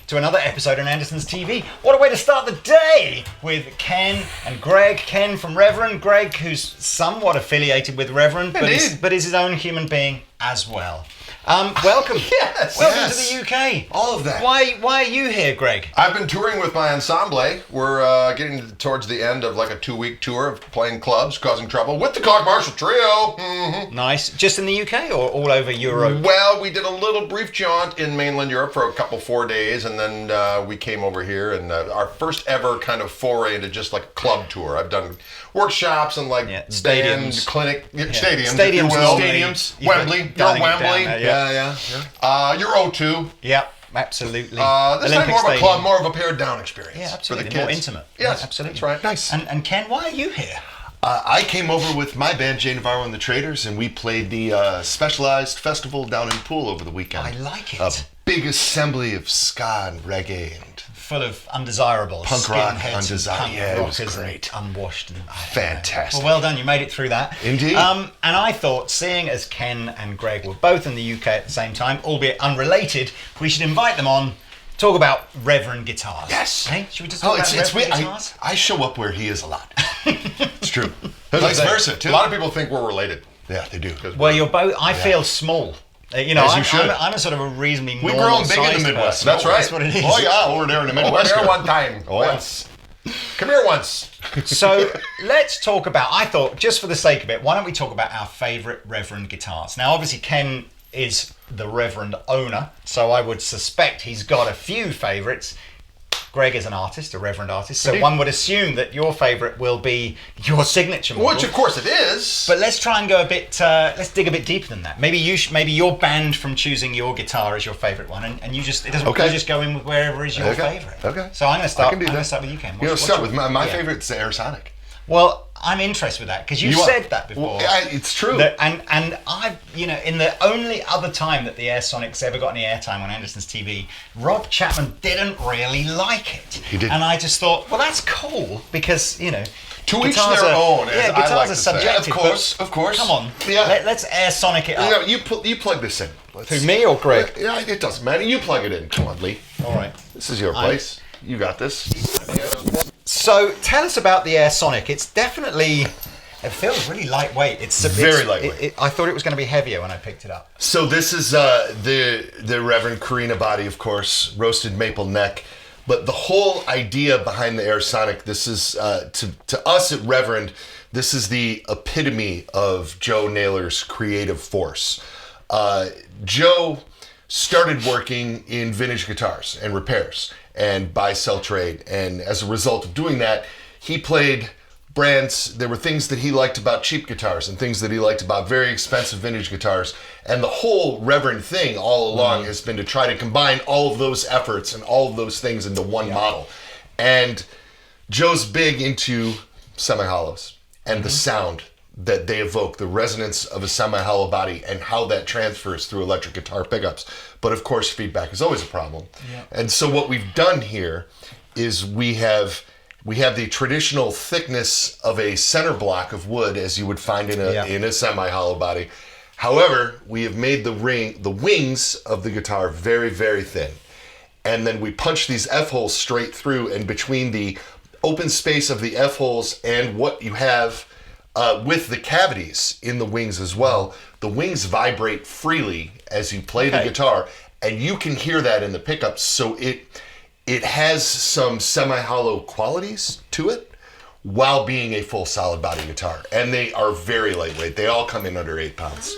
to another episode on Anderson's TV. What a way to start the day with Ken and Greg. Ken from Reverend, Greg who's somewhat affiliated with Reverend, but is his own human being as well. Welcome. Welcome to the UK. All of that. Why are you here, Greg? I've been touring with my ensemble. We're getting towards the end of like a 2-week tour of playing clubs, causing trouble with the Cog Marshall Trio. Mm-hmm. Nice. Just in the UK or all over Europe? Well, we did a little brief jaunt in mainland Europe for 4 days, and then we came over here, and our first ever kind of foray into just like a club tour. I've done workshops and like stadiums, clinic, stadiums, if you will. Stadiums, Wembley, you're Wembley. Yeah. You're O2. Yeah, absolutely. This time more of a club, more of a pared down experience. Yeah, absolutely. For the kids. More intimate. Yes, absolutely. That's right. Nice. And Ken, why are you here? I came over with my band, Jay Navarro and the Traders, and we played the Specialized Festival down in Poole over the weekend. I like it. A big assembly of ska and reggae and full of undesirables. Punk rock, skinheads, undesirable. punk Yeah, it was rockers great. And unwashed. And, fantastic. Well done. You made it through that. Indeed. And I thought, seeing as Ken and Greg were both in the UK at the same time, albeit unrelated, we should invite them on, talk about Reverend guitars. Yes. Hey, should we just talk about it's Reverend weird. guitars? I show up where he is a lot. It's true. Vice versa, too. A lot of people think we're related. Yeah, they do. Well, you're both. I feel small. You know, As you should. I'm a sort of a reasonably We've normal grown big in the sized Midwest. person. That's right. That's what it is. Oh, yeah, over there in the Over Midwest. there one time. Oh, yeah. Once. Come here once. So let's talk about, I thought, just for the sake of it, why don't we talk about our favourite Reverend guitars? Now, obviously, Ken is the Reverend owner, so I would suspect he's got a few favourites. Greg is an artist, a Reverend artist, so one would assume that your favourite will be your signature model. Which, of course, it is. But let's try and go a bit, let's dig a bit deeper than that. Maybe you're banned from choosing your guitar as your favourite one, and you just, you just go in with wherever is your favourite. Okay. So I'm going to start, I can do that. with you, Ken. Start with my favorite's the Aersonic. Well, I'm interested with that because you said that before. Well, it's true. And I've, in the only other time that the Airsonic's ever got any airtime on Anderson's TV, Rob Chapman didn't really like it. He didn't. And I just thought, well, that's cool because, to each guitars their are, own, Yeah, as I guitars like are to say. subjective. Of course. Come on. Yeah. Let's Airsonic it up. You plug this in. Who, me or Greg? Yeah, it doesn't matter. You plug it in. Come on, Lee. All right. This is your place. You got this. So tell us about the Airsonic. It's definitely, it feels really lightweight. It's very lightweight. I thought it was going to be heavier when I picked it up. So this is the Reverend Karina body, of course, roasted maple neck. But the whole idea behind the Aersonic, this is, to us at Reverend, this is the epitome of Joe Naylor's creative force. Joe started working in vintage guitars and repairs and buy-sell trade. And as a result of doing that, he played brands. There were things that he liked about cheap guitars and things that he liked about very expensive vintage guitars. And the whole Reverend thing all along has been to try to combine all of those efforts and all of those things into one model. And Joe's big into semi-hollows and the sound that they evoke, the resonance of a semi-hollow body and how that transfers through electric guitar pickups. But of course, feedback is always a problem. Yeah. And so what we've done here is we have the traditional thickness of a center block of wood as you would find in a semi-hollow body. However, we have made the wings of the guitar very, very thin. And then we punch these F-holes straight through, and between the open space of the F-holes and what you have with the cavities in the wings as well, the wings vibrate freely as you play the guitar, and you can hear that in the pickups. So it has some semi-hollow qualities to it while being a full solid body guitar. And they are very lightweight. They all come in under 8 pounds.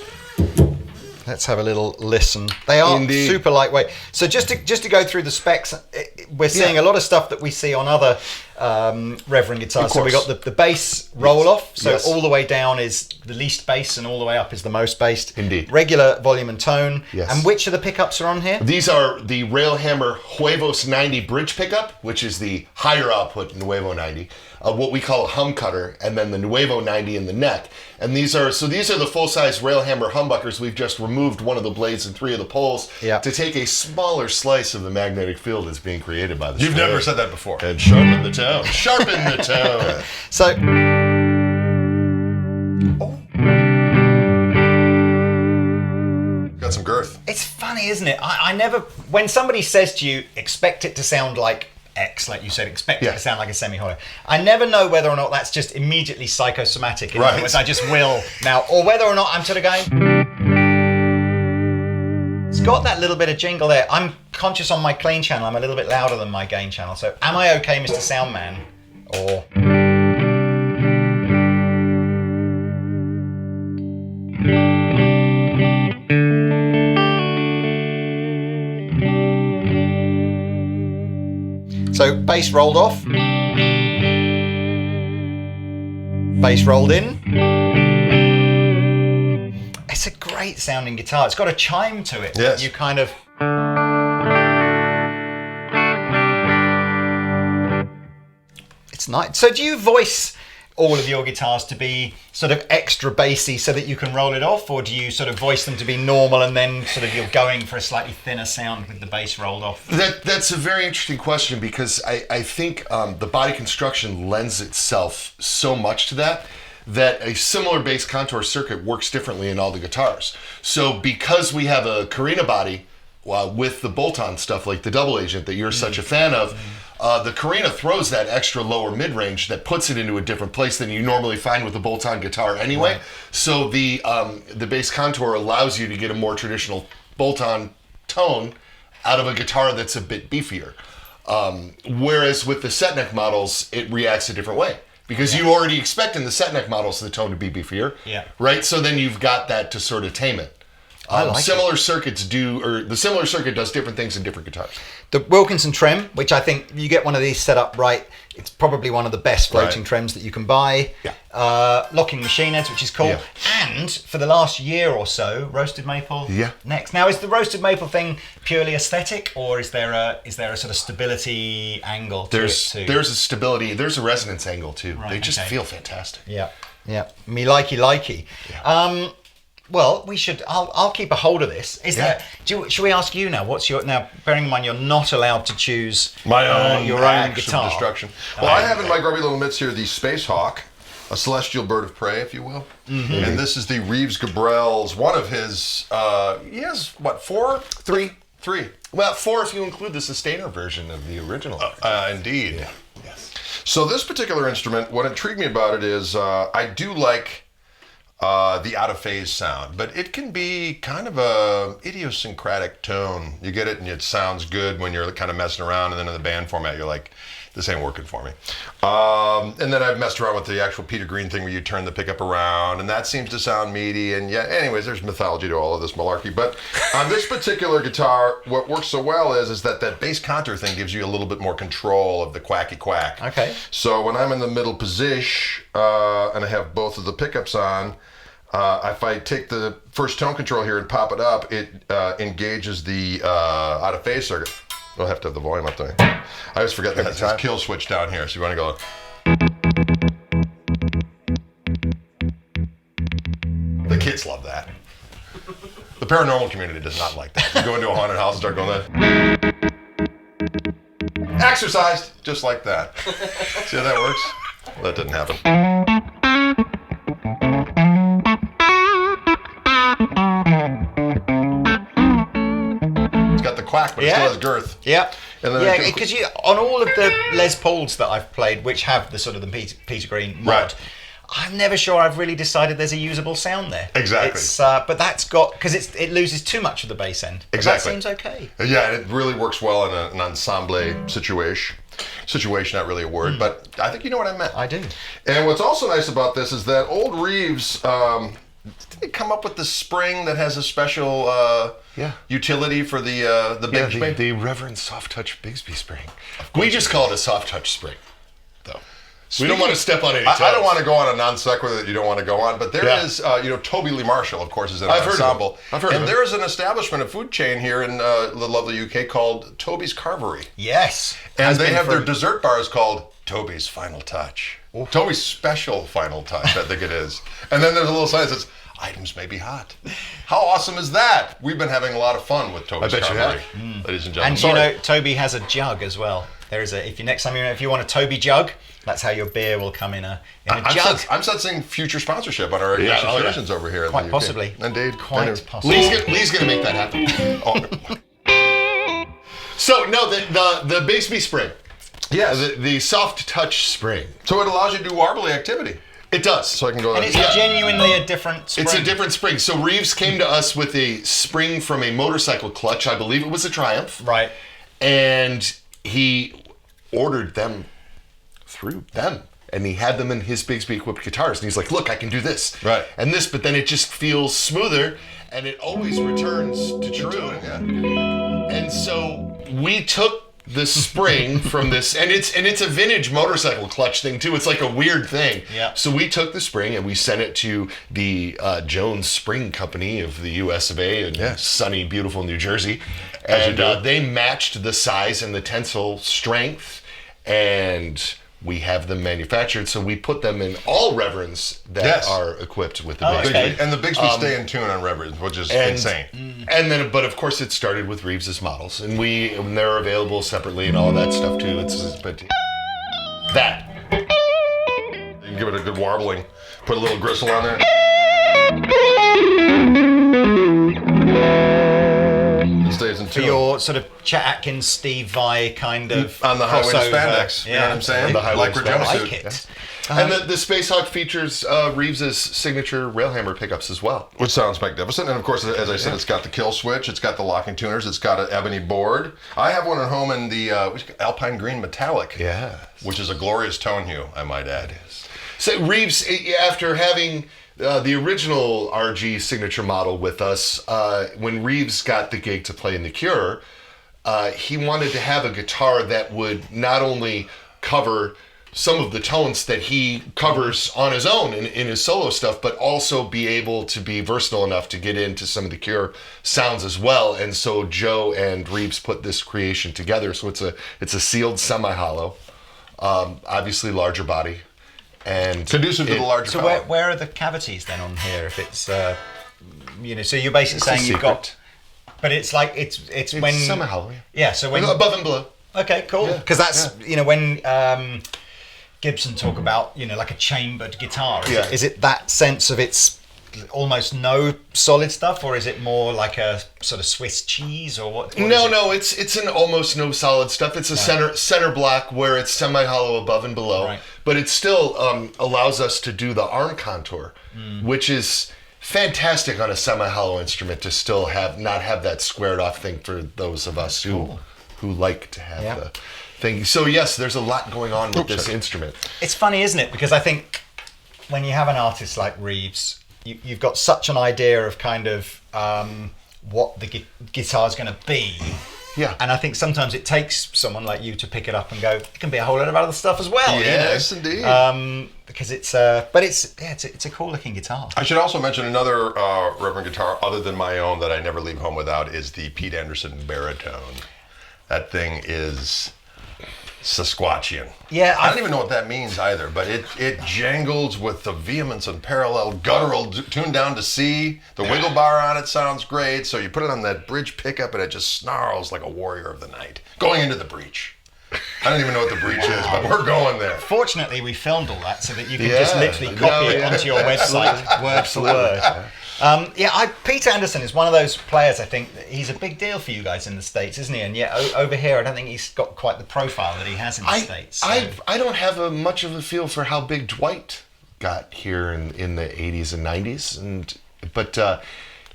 Let's have a little listen. They are super lightweight. So just to go through the specs, we're seeing a lot of stuff that we see on other Reverend guitars. So we got the bass roll off. So all the way down is the least bass and all the way up is the most bassed. Indeed. Regular volume and tone. Yes. And which of the pickups are on here? These are the Railhammer Huevos 90 bridge pickup, which is the higher output Nuevo 90. What we call a hum cutter, and then the Nuevo 90 in the neck. And these are the full-size Railhammer humbuckers. We've just removed one of the blades and 3 of the poles to take a smaller slice of the magnetic field that's being created by the You've never said that before. And sharpen the tone. Sharpen the tone. So... Got some girth. It's fun funny, isn't it? I never, when somebody says to you, expect it to sound like X, like you said, expect it to sound like a semi-hollow. I never know whether or not that's just immediately psychosomatic. In other words, I just will now, or whether or not I'm sort of going. It's got that little bit of jingle there. I'm conscious on my clean channel, I'm a little bit louder than my gain channel. So am I okay, Mr. Soundman? Or... So bass rolled off, bass rolled in. It's a great sounding guitar. It's got a chime to it. Yes. You kind of... It's nice. So do you voice all of your guitars to be sort of extra bassy so that you can roll it off, or do you sort of voice them to be normal and then sort of you're going for a slightly thinner sound with the bass rolled off? That's a very interesting question, because I think the body construction lends itself so much to that a similar bass contour circuit works differently in all the guitars. So because we have a Carina body with the bolt-on stuff like the Double Agent that you're such a fan of, the Carina throws that extra lower mid-range that puts it into a different place than you normally find with a bolt-on guitar anyway. Right. So the bass contour allows you to get a more traditional bolt-on tone out of a guitar that's a bit beefier. Whereas with the set neck models, it reacts a different way. Because you already expect in the set neck models the tone to be beefier, right? So then you've got that to sort of tame it. Similar circuits the similar circuit does different things in different guitars. The Wilkinson trem, which I think you get one of these set up right, it's probably one of the best floating trems that you can buy. Locking machine heads, which is cool. And for the last year or so, roasted maple necks. Now, is the roasted maple thing purely aesthetic, or is there a sort of stability angle to it too? There's a stability, there's a resonance angle too. Right, they just feel fantastic. Yeah. Me likey. Yeah. Well, we should. I'll keep a hold of this. Should we ask you now? What's your now? Bearing in mind you're not allowed to choose your own guitar. Destruction. Well, I have in my grubby little mitts here the Space Hawk, a celestial bird of prey, if you will. Mm-hmm. And this is the Reeves Gabrels. One of his. He has what? 4? 3. Well, 4 if you include the Sustainer version of the original. Indeed. Yeah. Yes. So this particular instrument, what intrigued me about it is I do like the out of phase sound, but it can be kind of a idiosyncratic tone. You get it and it sounds good when you're kind of messing around, and then in the band format you're like, this ain't working for me. And then I've messed around with the actual Peter Green thing where you turn the pickup around, and that seems to sound meaty. And anyways, there's mythology to all of this malarkey. But on this particular guitar, what works so well is that bass contour thing gives you a little bit more control of the quacky quack. Okay. So when I'm in the middle position and I have both of the pickups on, if I take the first tone control here and pop it up, it engages the out of phase circuit. We'll have to have the volume up there. I always forget that it says kill switch down here, so you want to go. The kids love that. The paranormal community does not like that. You go into a haunted house and start going that. Exercised, just like that. See how that works? Well, that didn't happen. Quack, but it still has girth. Yeah. And because on all of the Les Pauls that I've played, which have the sort of the Peter Green mod, I'm never sure I've really decided there's a usable sound there. Exactly. It's, but that's got, because it loses too much of the bass end. Exactly. That seems okay. Yeah, and it really works well in an ensemble situation. Situation, not really a word, but I think you know what I meant. I do. And what's also nice about this is that old Reeves, did they come up with the spring that has a special utility for the Bigsby? The Reverend Soft Touch Bigsby spring. We just call it a soft touch spring, though. We don't want to step on any toes. I don't want to go on a non sequitur that you don't want to go on, but there is, Toby Lee Marshall, of course, is in our ensemble. I've heard of him. There is an establishment, a food chain here in the lovely UK called Toby's Carvery. Yes. And they have their dessert bars called Toby's Final Touch. Toby's Special Final Touch, I think it is. And then there's a little sign that says, items may be hot. How awesome is that? We've been having a lot of fun with Toby's I bet you Cranberry, have. ladies and gentlemen. And Sorry. you know, Toby has a jug as well. There is a if you want a Toby jug, that's how your beer will come in a jug. I'm sensing future sponsorship on our Ignition Traditions over here in Quite the UK. possibly. Indeed. Quite Anyway. possibly. Lee's gonna make that happen. Oh, So no, the Bigsby spring. yes. The soft touch spring. So it allows you to do warbly activity. It does. So I can go. And it's genuinely a different spring. It's a different spring. So Reeves came to us with a spring from a motorcycle clutch. I believe it was a Triumph. Right. And he ordered them through them. And he had them in his Bigsby equipped guitars. And he's like, look, I can do this. Right. And this, but then it just feels smoother and it always returns to true. Yeah. And so we took the spring from this, and it's a vintage motorcycle clutch thing too. It's like a weird thing. Yeah. So we took the spring and we sent it to the Jones Spring Company of the U.S. of A. in sunny, beautiful New Jersey, and they matched the size and the tensile strength, and we have them manufactured. So we put them in all Reverends that are equipped with the Bigsby. okay. And the Bigsby stay in tune on Reverend, which is And- insane. And then, but of course, it started with Reeves's models, and they're available separately and all that stuff too. But that. You can give it a good warbling. Put a little gristle on there. It stays in For tune. your sort of Chet Atkins, Steve Vai kind of On the highway crossover. spandex. You know what I'm saying? The highway Like spandex. Regina I suit. like it. And the Space Hawk features Reeves's signature railhammer pickups as well. Which sounds magnificent. And of course, as I said, it's got the kill switch, it's got the locking tuners, it's got an ebony board. I have one at home in the Alpine Green Metallic. Yeah. Which is a glorious tone hue, I might add. So Reeves, after having the original RG signature model with us, when Reeves got the gig to play in The Cure, he wanted to have a guitar that would not only cover some of the tones that he covers on his own in his solo stuff, but also be able to be versatile enough to get into some of the Cure sounds as well. And so Joe and Reeves put this creation together. So it's a sealed semi-hollow, obviously larger body, and Conducive to the larger So power. where are the cavities then on here? If it's so you're basically It's a saying you've got, secret. but it's like it's when semi-hollow. yeah. So when Above and below. okay, cool. Yeah, Because that's when Gibson talk about like a chambered guitar. Is it that sense of it's almost no solid stuff, or is it more like a sort of Swiss cheese, or what? No, it's an almost no solid stuff. It's a center block where it's semi-hollow above and below, Right. but it still allows us to do the arm contour, which is fantastic on a semi-hollow instrument to still not have that squared off thing for those of us who like to have the thing. So yes, there's a lot going on with this instrument. It's funny, isn't it? Because I think when you have an artist like Reeves, you've got such an idea of kind of what the guitar's going to be. Yeah. And I think sometimes it takes someone like you to pick it up and go, it can be a whole lot of other stuff as well. Yes, indeed. Because it's a cool looking guitar. I should also mention another Reverend guitar other than my own that I never leave home without is the Pete Anderson Baritone. That thing is Sasquatchian. Yeah, I don't even know what that means either, but it jangles with the vehemence and parallel guttural tuned down to C. The wiggle bar on it sounds great, so you put it on that bridge pickup and it just snarls like a warrior of the night. Going into the breach. I don't even know what the breach is, but we're going there. Fortunately, we filmed all that so that you can just literally No, copy it yeah. onto your website, word for word. Pete Anderson is one of those players. I think that he's a big deal for you guys in the States, isn't he? And yet over here, I don't think he's got quite the profile that he has in the States. So. I don't have much of a feel for how big Dwight got here in the 80s and 90s, but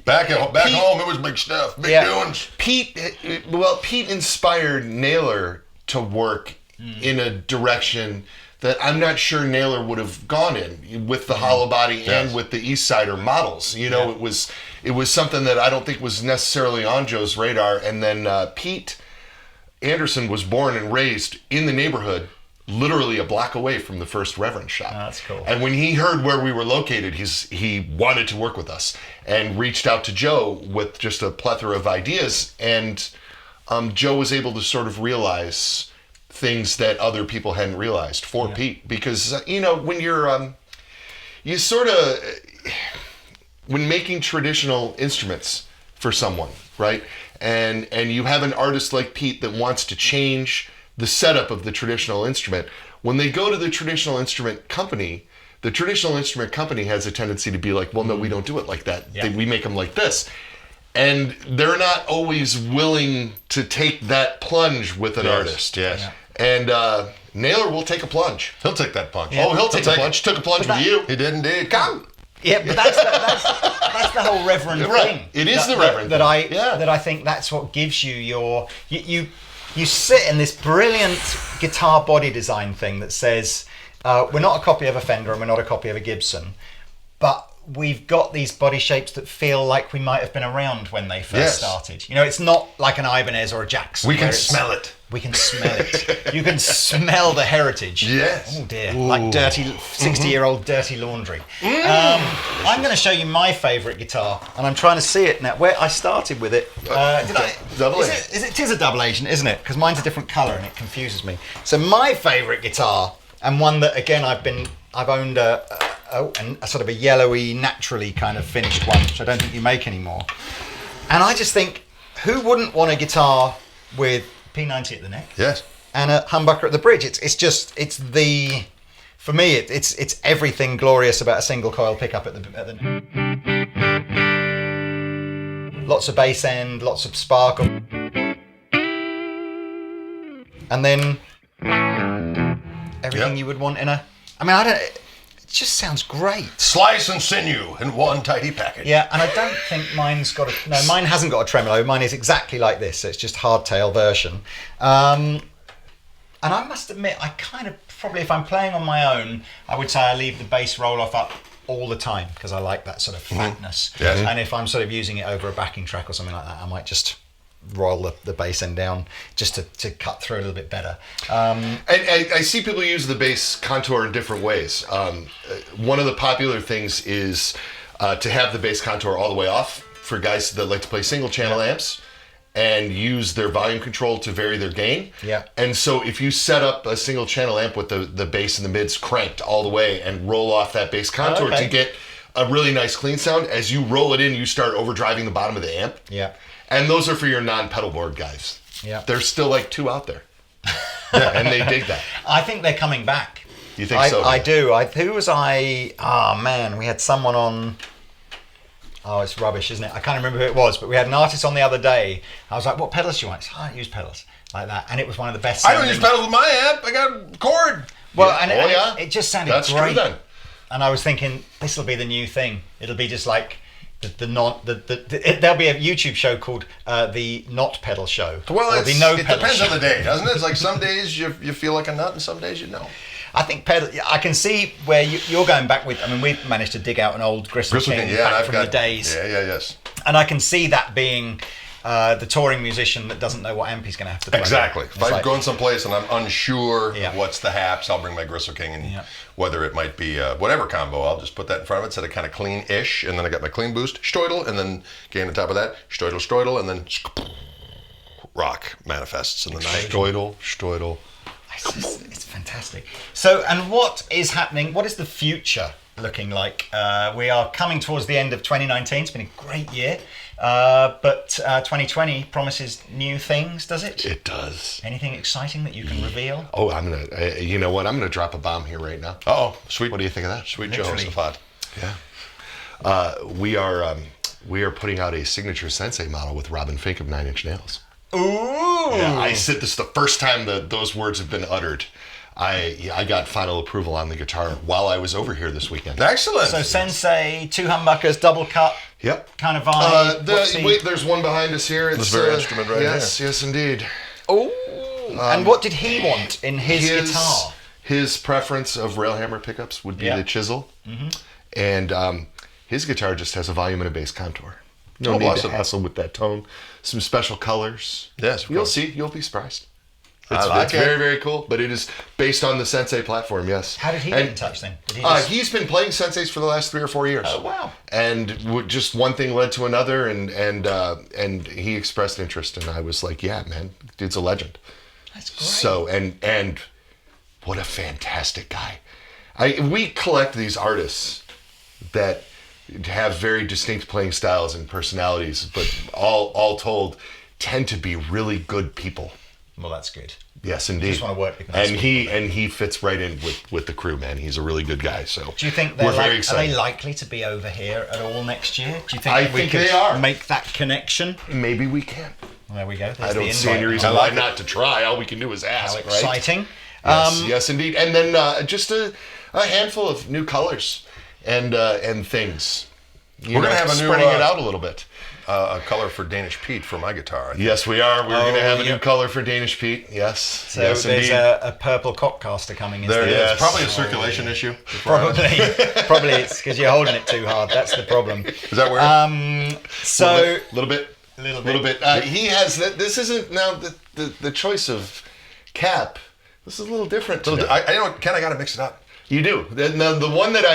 Back Pete- home, it was big stuff, big doings. Pete inspired Naylor to work in a direction that I'm not sure Naylor would have gone in with the hollow body and with the East Sider models. It was something that I don't think was necessarily on Joe's radar. And then Pete Anderson was born and raised in the neighborhood, literally a block away from the first Reverend shop. Oh, that's cool. And when he heard where we were located, he wanted to work with us and reached out to Joe with just a plethora of ideas. And Joe was able to sort of realize things that other people hadn't realized for Pete, because when you're you sort of when making traditional instruments for someone, right? And you have an artist like Pete that wants to change the setup of the traditional instrument. When they go to the traditional instrument company has a tendency to be like, well, no, we don't do it like that. Yeah. We make them like this. And they're not always willing to take that plunge with an artist. Yes. Yeah. And Naylor will take a plunge. He'll take that punch. Oh, he'll take a it. plunge. Took a plunge with you. He did indeed. Come. Yeah, but that's the whole reverend Right. thing. It is the reverend that thing. that I think that's what gives you your you sit in this brilliant guitar body design thing that says we're not a copy of a Fender and we're not a copy of a Gibson, but we've got these body shapes that feel like we might have been around when they first started. You know, it's not like an Ibanez or a Jackson. We can where it's- smell it. We can smell it. You can smell the heritage. Yes. Oh dear. Like dirty 60-year-old dirty laundry. I'm going to show you my favourite guitar, and I'm trying to see it now. Where I started with it. Did I? Double A. It is a double Asian, isn't it? Because mine's a different colour and it confuses me. So my favourite guitar, and one that again I've owned a sort of a yellowy, naturally kind of finished one, which I don't think you make anymore. And I just think, who wouldn't want a guitar with P90 at the neck? Yes. And a humbucker at the bridge. For me, it's everything glorious about a single coil pickup at the neck. Lots of bass end, lots of sparkle, and then everything you would want in a. I mean, it just sounds great. Slice and sinew in one tidy package. Yeah, and I don't think mine's got a... No, mine hasn't got a tremolo. Mine is exactly like this. So it's just hardtail version. And I must admit, I kind of... Probably if I'm playing on my own, I would say I leave the bass roll-off up all the time because I like that sort of fatness. Yes. And if I'm sort of using it over a backing track or something like that, I might just roll the bass end down just to cut through a little bit better. And I see people use the bass contour in different ways. One of the popular things is to have the bass contour all the way off for guys that like to play single channel amps and use their volume control to vary their gain. Yeah. And so if you set up a single channel amp with the bass and the mids cranked all the way and roll off that bass contour to get a really nice clean sound, as you roll it in, you start overdriving the bottom of the amp. Yeah. And those are for your non-pedal board guys. Yeah. There's still like 2 out there. And they dig that. I think they're coming back. You think so? I do. Who was I? Oh man, we had someone on. Oh, it's rubbish, isn't it? I can't remember who it was, but we had an artist on the other day. I was like, "What pedals do you want?" He said, I don't use pedals like that, and it was one of the best. I don't use pedals with my amp. I got cord. Well, Yeah. it just sounded That's great. true then. And I was thinking, this will be the new thing. It'll be just like there'll be a YouTube show called the Not Pedal Show. Well, or the No it Pedal depends Show. on the day, doesn't it? It's like some days you feel like a nut, and some days you don't. I think I can see where you're going back with. I mean, we've managed to dig out an old Gristle King yeah, back I've from got the days, yes. and I can see that being the touring musician that doesn't know what amp he's going to have to play. Exactly. It's If I'm like- going someplace and I'm unsure Yeah. what's the haps, I'll bring my Gristle King, and Yeah. whether it might be whatever combo, I'll just put that in front of it, set it kind of clean-ish, and then I got my clean boost, Steudel, and then gain on top of that, Steudel, and then rock manifests in the night. Steudel. It's fantastic. So, and what is happening? What is the future looking like? We are coming towards the end of 2019. It's been a great year, but 2020 promises new things, does it? It does. Anything exciting that you can reveal? Oh, I'm gonna. You know what? I'm gonna drop a bomb here right now. Uh-oh, sweet. What do you think of that? Sweet Literally. Jehoshaphat. Yeah. We are putting out a signature Sensei model with Robin Fink of Nine Inch Nails. Ooh! Yeah, I said this is the first time that those words have been uttered. I got final approval on the guitar while I was over here this weekend. Excellent. So Sensei, 2 humbuckers, double cut, Yep. kind of vibe. What's the- Wait, there's one behind us here. It's This very instrument right Yes, indeed. Oh! And what did he want in his guitar? His preference of Railhammer pickups would be Yeah. the chisel, and his guitar just has a volume and a bass contour. No Oh, need awesome. to hassle with that tone. Some special colors. Yes, of you'll course. see. You'll be surprised. I It's, like it's it. very, very cool. But it is based on the Sensei platform. Yes. How did he get in touch then? Did he He's been playing Senseis for the last 3 or 4 years. Oh, wow. And just one thing led to another, and he expressed interest, and I was like, yeah, man, dude's a legend. That's great. So and what a fantastic guy. We collect these artists that have very distinct playing styles and personalities, but all told, tend to be really good people. Well, that's good. Yes, indeed. Just want to work with them. And he fits right in with the crew, man. He's a really good guy. So Do you think we're very are excited. they likely to be over here at all next year? Do you think I we think could they are. make that connection? Maybe we can. Well, there we go. There's I the don't see invite. any reason I why like it. not to try. All we can do is ask, How right? exciting. Yes, indeed. And then just a handful of new colors and things. We're gonna have a new, spreading it out a little bit. A color for Danish Pete for my guitar. I think. Yes, we are. We're going to have a new yeah. color for Danish Pete. Yes. So yes, there's indeed. a purple cockcaster coming. There it is. Yes. Probably a circulation issue. Probably it's because you're holding it too hard. That's the problem. Is that weird? So little bit. He has that. This isn't now the choice of cap. This is a little different. So today. I know, Ken, I got to mix it up. You do. Now the one that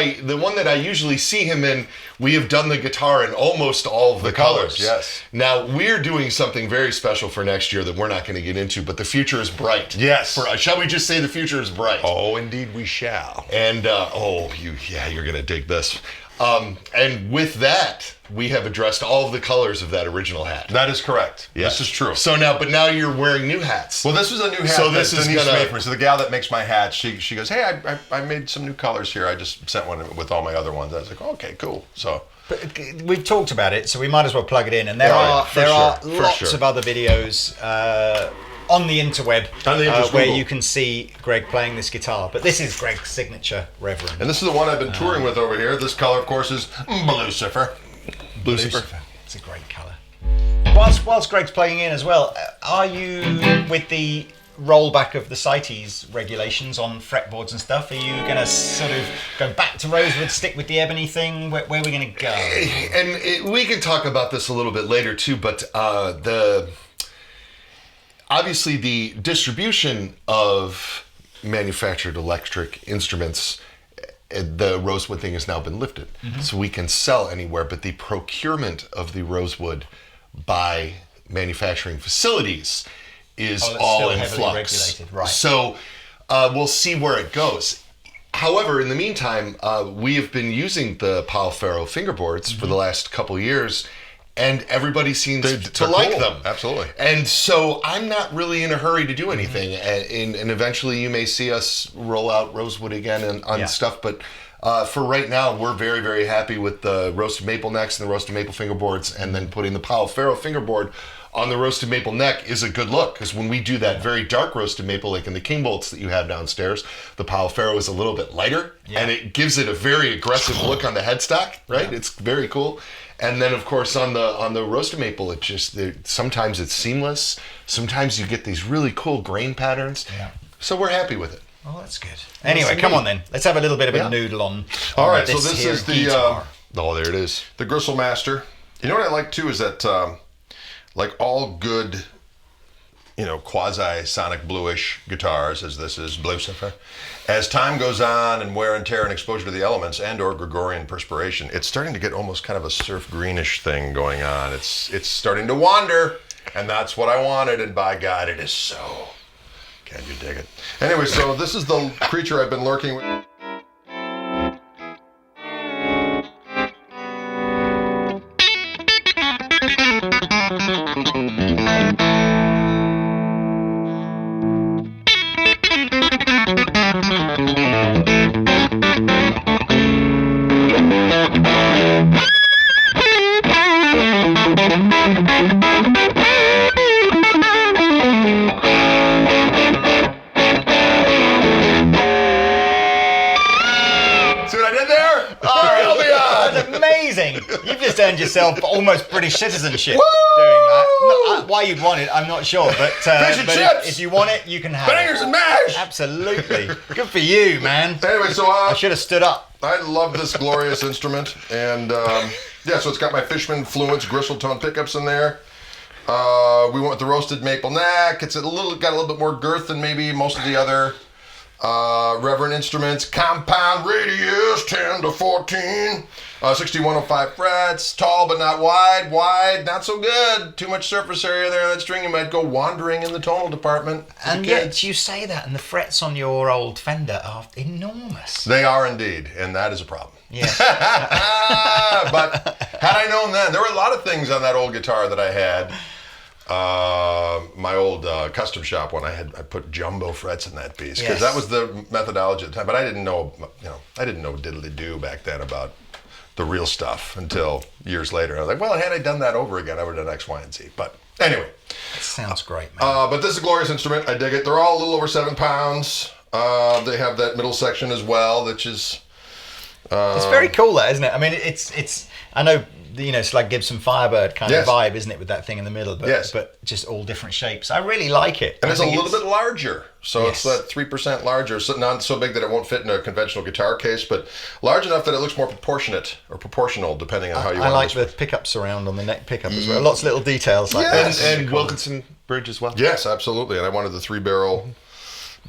I usually see him in, we have done the guitar in almost all of the colors. yes. Now we're doing something very special for next year that we're not going to get into, but the future is bright. Yes. For us. Shall we just say the future is bright? Oh, indeed we shall. And you're going to dig this. And with that, we have addressed all of the colors of that original hat. That is correct. Yes. This is true. So now you're wearing new hats. Well, this was a new hat So that this is Denise gonna- made for me. So the gal that makes my hats, she goes, hey, I made some new colors here. I just sent one with all my other ones. I was like, okay, cool. So But we've talked about it, so we might as well plug it in. And there Yeah, are for there are sure, for lots sure. of other videos on the interweb On the interweb, where Google. you can see Greg playing this guitar. But this is Greg's signature Reverend. and this is the one I've been touring with over here. This color, of course, is Lucifer. Lucifer. It's a great colour. Whilst Greg's playing in as well, are you with the rollback of the CITES regulations on fretboards and stuff? Are you going to sort of go back to rosewood, stick with the ebony thing? Where are we going to go? And we can talk about this a little bit later too, but obviously the distribution of manufactured electric instruments, the rosewood thing has now been lifted, so we can sell anywhere. But the procurement of the rosewood by manufacturing facilities is Oh, that's all still in heavily flux. regulated, right. So we'll see where it goes. However, in the meantime, we have been using the Paul Ferro fingerboards for the last couple years, and everybody seems to they're like cool. them. Absolutely. And so I'm not really in a hurry to do anything. And eventually you may see us roll out rosewood again on Yeah. stuff. But for right now, we're very, very happy with the roasted maple necks and the roasted maple fingerboards. And then putting the Paul Ferro fingerboard on the roasted maple neck is a good look. Because when we do that very dark roasted maple, like in the King Bolts that you have downstairs, the Paul Ferro is a little bit lighter. Yeah. And it gives it a very aggressive look on the headstock, right? It's very cool. And then, of course, on the roasted maple, it just sometimes it's seamless. Sometimes you get these really cool grain patterns. Yeah. So we're happy with it. Oh, that's good. Anyway, come on then. Let's have a little bit of a Yeah. noodle on. All on right, so this here is the guitar. Oh, there it is. the Gristle Master. You know what I like too is that like all good, quasi-sonic bluish guitars, as this is Lucifer, as time goes on and wear and tear and exposure to the elements and or Gregorian perspiration, it's starting to get almost kind of a surf greenish thing going on. It's starting to wander, and that's what I wanted, and by God, it is so. Can you dig it? Anyway, so this is the creature I've been lurking with. See what I did there? Oh, That's amazing. You've just earned yourself almost British citizenship doing that. Why you'd want it, I'm not sure. But, Fish and but chips. if you want it, you can have Bangers it. and mash! Absolutely. Good for you, man. Anyway, so I should have stood up. I love this glorious instrument, and so it's got my Fishman Fluence gristle tone pickups in there. We went with the roasted maple neck. It's got a little bit more girth than maybe most of the other Reverend Instruments, compound radius 10 to 14. 6105 frets, tall but not wide. Wide, not so good. Too much surface area there in that string. You might go wandering in the tonal department. And yet you say that, and the frets on your old Fender are enormous. They are indeed, and that is a problem. Yeah. But had I known then, there were a lot of things on that old guitar that I had. My old custom shop when I put jumbo frets in that piece because that was the methodology at the time. But I didn't know, I didn't know diddly do back then about the real stuff until years later. I was like, well, had I done that over again, I would have done X, Y, and Z. But anyway, that sounds great, man. but this is a glorious instrument. I dig it. They're all a little over 7 pounds. They have that middle section as well, which is. It's very cool, that, isn't it? I mean, it's. I know. It's like Gibson Firebird kind of vibe, isn't it, with that thing in the middle? But but just all different shapes. I really like it. And it's a little bit larger. So it's that 3% larger. So not so big that it won't fit in a conventional guitar case, but large enough that it looks more proportionate or proportional, depending on how you want I to like the pickup surround on the neck pickup as well. Lots of little details like that. And Wilkinson bridge as well. Yes, absolutely. And I wanted the 3-barrel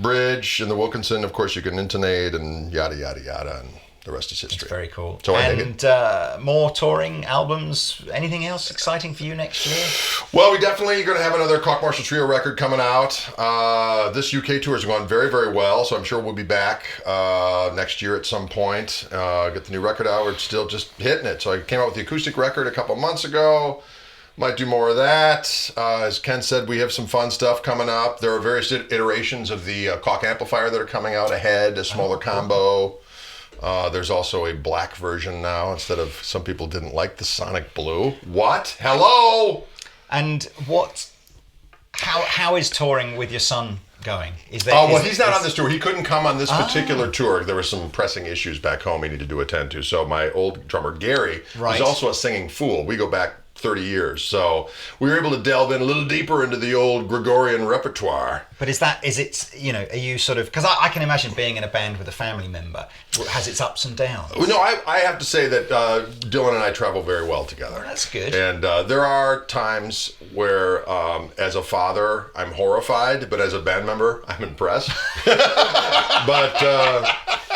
bridge and the Wilkinson. Of course, you can intonate and yada, yada, yada. And the rest is history. It's very cool. So I dig it. More touring albums. Anything else exciting for you next year? Well, we definitely are going to have another Cock Marshall Trio record coming out. This UK tour has gone very, very well, so I'm sure we'll be back next year at some point. Get the new record out. We're still just hitting it. So I came out with the acoustic record a couple months ago. Might do more of that. As Ken said, we have some fun stuff coming up. There are various iterations of the Cock amplifier that are coming out ahead, a smaller combo. There's also a black version now instead of, some people didn't like the Sonic Blue. What? Hello? And how is touring with your son going? He's not on this tour. He couldn't come on this particular tour. There were some pressing issues back home he needed to attend to. So my old drummer, Gary, is also a singing fool. We go back 30 years. So we were able to delve in a little deeper into the old Gregorian repertoire. But are you sort of, because I can imagine being in a band with a family member has its ups and downs. No, I have to say that Dylan and I travel very well together. That's good. And there are times where, as a father, I'm horrified, but as a band member, I'm impressed. But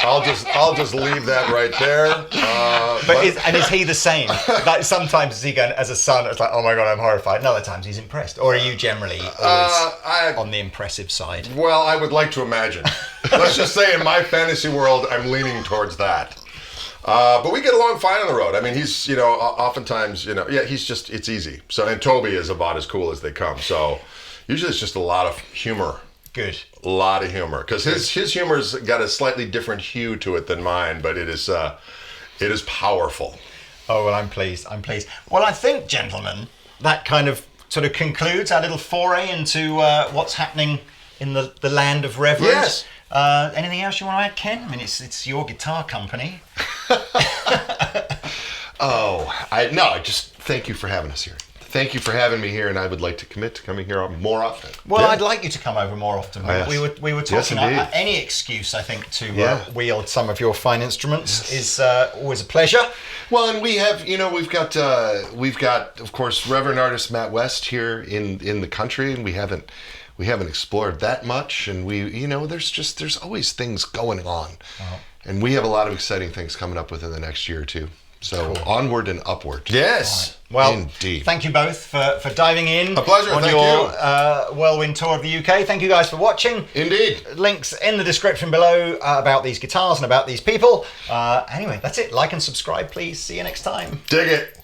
I'll just leave that right there. Is he the same? Like sometimes is he going, as a son, it's like, oh my God, I'm horrified. And other times he's impressed. Or are you generally always on the impressive side? Well, I would like to imagine. Let's just say in my fantasy world, I'm leaning towards that. But we get along fine on the road. I mean, he's, oftentimes, it's easy. So, and Toby is about as cool as they come. So usually it's just a lot of humor. Good. A lot of humor. Because his humor's got a slightly different hue to it than mine, but it is powerful. Oh, well, I'm pleased. Well, I think, gentlemen, that kind of sort of concludes our little foray into what's happening in the land of Reverend. Yes. Anything else you want to add, Ken? I mean, it's your guitar company. Just thank you for having us here. Thank you for having me here, and I would like to commit to coming here more often. Well, I'd like you to come over more often. Yes. We were talking. Any excuse, I think, to wield some of your fine instruments is always a pleasure. Well, and we have, we've got, of course, Reverend artist Matt West here in the country, and we haven't explored that much, and there's always things going on, and we have a lot of exciting things coming up within the next year or two. So onward and upward. Yes. Right. Well, indeed. Thank you both for diving in. A pleasure. On thank your you. whirlwind tour of the UK. Thank you guys for watching. Indeed. Links in the description below about these guitars and about these people. Anyway, that's it. Like and subscribe, please. See you next time. Dig it.